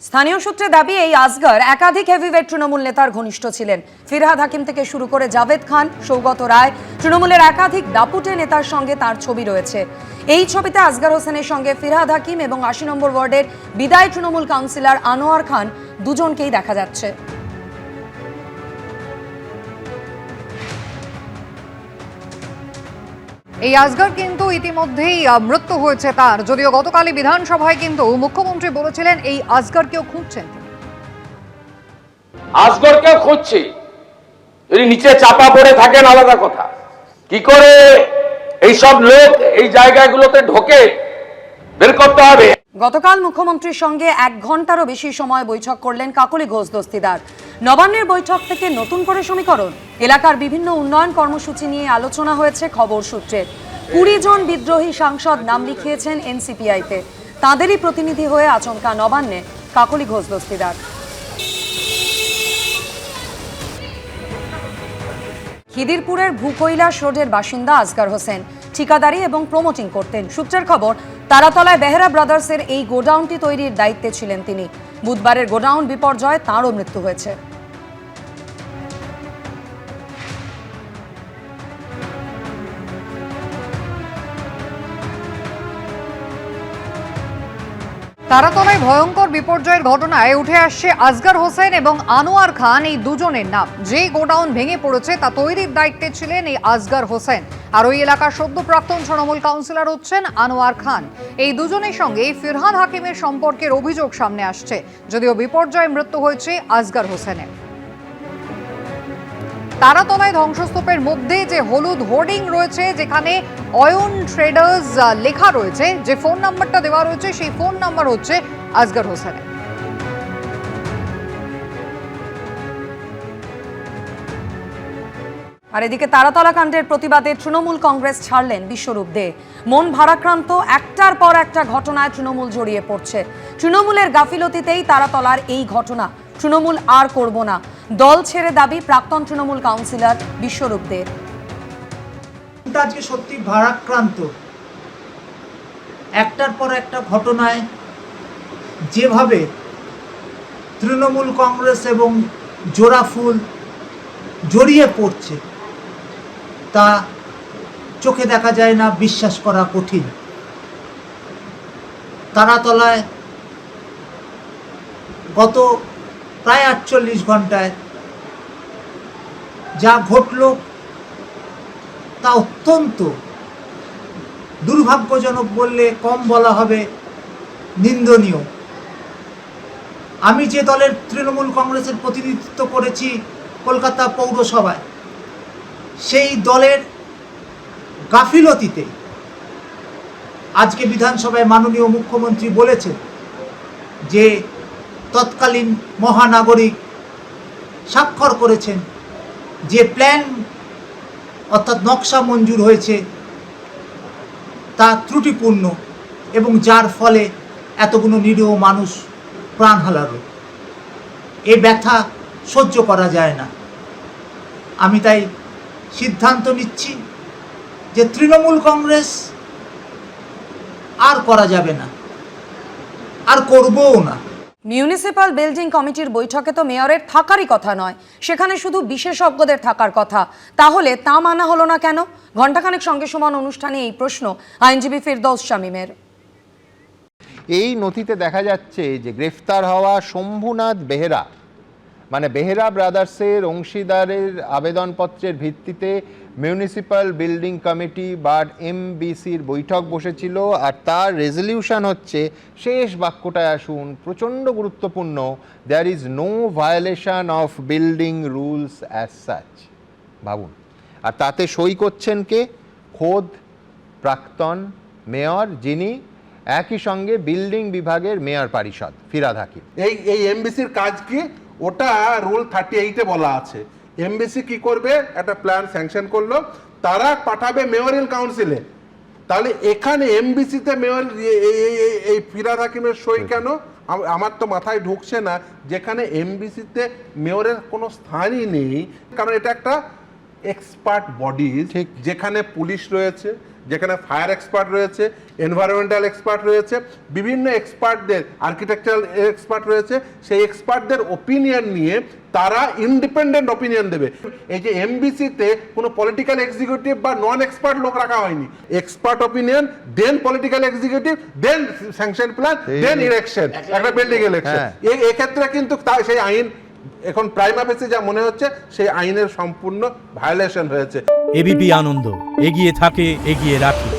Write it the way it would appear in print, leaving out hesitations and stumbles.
স্থানীয় সূত্রে দাবি, এই আসগর একাধিক হেভিওয়েট তৃণমূল নেতার ঘনিষ্ঠ ছিলেন। ফিরহাদ হাকিম থেকে শুরু করে জাভেদ খান, সৌগত রায়, তৃণমূলের একাধিক দাপুটে নেতার সঙ্গে তার ছবি রয়েছে। এই ছবিতে আসগর হোসেনের সঙ্গে ফিরহাদ হাকিম এবং ৮০ নম্বর ওয়ার্ডের বিদায়ী তৃণমূল কাউন্সিলর আনোয়ার খান দুজনকেই দেখা যাচ্ছে। এই আসগর কিন্তু ইতিমধ্যেই মৃত্যু হয়েছে তার, যদিও গতকালই বিধানসভায় কিন্তু মুখ্যমন্ত্রী বলেছিলেন এই আসগরকেও খুঁজছেন তিনি। আসগরকেও খুঁজছি, যদি নিচে চাপা পড়ে থাকেন আলাদা কথা। কি করে এইসব লোক এই জায়গাগুলোতে ঢোকে বের করতে হবে। গতকাল মুখ্যমন্ত্রীর সঙ্গে 1 ঘন্টারও বেশি সময় বৈঠক করলেন কাকলি ঘোষ দস্তিদার। নবান্নের বৈঠক থেকে নতুন করে সমীকরণ, এলাকার বিভিন্ন উন্নয়ন কর্মসূচি নিয়ে আলোচনা হয়েছে খবর সূত্রে। 20 জন বিদ্রোহী সাংসদ নাম লিখিয়েছেন এনসিপিআইতে। তাঁদেরই প্রতিনিধি হয়ে আচমকা নবান্নে কাকলি ঘোষ দস্তিদার। খিদিরপুরের ভূকৈলাস রোডের বাসিন্দা আসগর হোসেন ঠিকাদারি এবং প্রমোটিং করতেন। সূত্রের খবর, তারাতলায় বেহেরা ব্রাদার্সের এই গোডাউনটি তৈরির দায়িত্বে ছিলেন তিনি। বুধবারের গোডাউন বিপর্যয়ে তাঁরও মৃত্যু হয়েছে। তারাতলায় ভয়ঙ্কর বিপর্যয়ের ঘটনায় উঠে আসছে আসগর হোসেন এবং আনোয়ার খান, এই দুজনের নাম। যে গোডাউন ভেঙে পড়েছে তা তৈরির দায়িত্বে ছিলেন এই আসগর হোসেন, আর ওই এলাকার সদ্য প্রাক্তন তৃণমূল কাউন্সিলর হচ্ছেন আনোয়ার খান। এই দুজনের সঙ্গে ফিরহাদ হাকিমের সম্পর্কের অভিযোগ সামনে আসছে, যদিও বিপর্যয়ে মৃত্যু হয়েছে আসগর হোসেনের। তারাতলায় ধ্বংসস্তূপের মধ্যে যে হলুদ হোর্ডিং রয়েছে, যেখানে অয়ন ট্রেডার্স লেখা রয়েছে, যে ফোন নাম্বারটা দেওয়া রয়েছে সেই ফোন নাম্বার হচ্ছে আসগর হোসেনের। আর এদিকে তারাতলা কাণ্ডের প্রতিবাদে তৃণমূল কংগ্রেস ছাড়লেন বিশ্বরূপ দে। মন ভারাক্রান্ত, একটার পর একটা ঘটনায় তৃণমূল জড়িয়ে পড়ছে। তৃণমূলের গাফিলতিতেই তারাতলার এই ঘটনা। তৃণমূল আর করব না, দল ছেড়ে দাবি প্রাক্তন তৃণমূল কাউন্সিলর বিশ্বরূপ দের। আজকে সত্যি ভারাক্রান্ত, একটার পর একটা ঘটনায় যেভাবে তৃণমূল কংগ্রেস এবং জোড়াফুল জড়িয়ে পড়ছে তা চোখে দেখা যায় না, বিশ্বাস করা কঠিন। তারাতলায় গত প্রায় 48 ঘন্টায় যা ঘটল তা অত্যন্ত দুর্ভাগ্যজনক বললে কম বলা হবে, নিন্দনীয়। আমি যে দলের তৃণমূল কংগ্রেসের প্রতিনিধিত্ব করেছি কলকাতা পৌরসভায়, সেই দলের গাফিলতিতে আজকে বিধানসভায় মাননীয় মুখ্যমন্ত্রী বলেছেন যে তৎকালীন মহানাগরিক স্বাক্ষর করেছেন যে প্ল্যান অর্থাৎ নকশা মঞ্জুর হয়েছে তা ত্রুটিপূর্ণ এবং যার ফলে এতগুলো নিরীহ মানুষ প্রাণ হারালো। এ ব্যথা সহ্য করা যায় না। আমি তাই সিদ্ধান্ত নিচ্ছি যে তৃণমূল কংগ্রেস আর করা যাবে না, আর করবও না। মিউনিসিপ্যাল বিল্ডিং কমিটির বৈঠকে তো মেয়রের থাকারই কথা নয়, সেখানে শুধু বিশেষজ্ঞদের থাকার কথা। তাহলে তা মানা হলো না কেন? ঘণ্টাখানেক সঙ্গে সমান অনুষ্ঠানে এই প্রশ্ন আইনজীবী ফিরদৌস শামীমের। এই নথিতে দেখা যাচ্ছে যে গ্রেফতার হওয়া শম্ভুনাথ বেহেরা, মানে বেহেরা ব্রাদার্সের অংশীদারের আবেদনপত্রের ভিত্তিতে মিউনিসিপ্যাল বিল্ডিং কমিটি বা এমবিসির বৈঠক বসেছিল, আর তার রেজলিউশন হচ্ছে, শেষ বাক্যটায় আসুন, প্রচণ্ড গুরুত্বপূর্ণ, there is no violation of building rules as such. ভাবুন, আর তাতে সই করছেন কে? খোদ প্রাক্তন মেয়র, যিনি একই সঙ্গে বিল্ডিং বিভাগের মেয়র পরিষদ ফিরহাদ হাকিম। এই এমবিসির কাজ কি? ওটা রুল 38-এ বলা আছে। এমবিসি কি করবে? একটা প্ল্যান স্যাংশন করলো, তারা পাঠাবে মেয়রিয়াল কাউন্সিলে। তাহলে এখানে এমবিসিতে মেয়র এই ফিরহাদ হাকিমের সই কেন? আমার তো মাথায় ঢুকছে না, যেখানে এমবিসিতে মেয়রের কোনো স্থানই নেই। কারণ এটা একটা এক্সপার্ট বডিজ, ঠিক। যেখানে পুলিশ রয়েছে, যেখানে ফায়ার এক্সপার্ট রয়েছে, এনভায়রনমেন্টাল এক্সপার্ট রয়েছে, বিভিন্ন এক্সপার্টদের, আর্কিটেকচারাল এক্সপার্ট রয়েছে, সেই এক্সপার্টদের ওপিনিয়ন নিয়ে তারা ইন্ডিপেন্ডেন্ট ওপিনিয়ন দেবে। এই যে এমবিসিতে কোনো পলিটিক্যাল এক্সিকিউটিভ বা নন এক্সপার্ট লোক রাখা হয়নি, এক্সপার্ট ওপিনিয়ন, দেন পলিটিক্যাল এক্সিকিউটিভ, দেন স্যাংশন প্ল্যান, দেন ইলেকশন, একটা বিল্ডিং ইলেকশন। হ্যাঁ। এক্ষেত্রে কিন্তু সেই আইন এখন প্রাইমা ফেসি যা মনে হচ্ছে সেই আইনের সম্পূর্ণ ভায়োলেশন হয়েছে। এবিপি আনন্দ, এগিয়ে থাকে, এগিয়ে রাখে।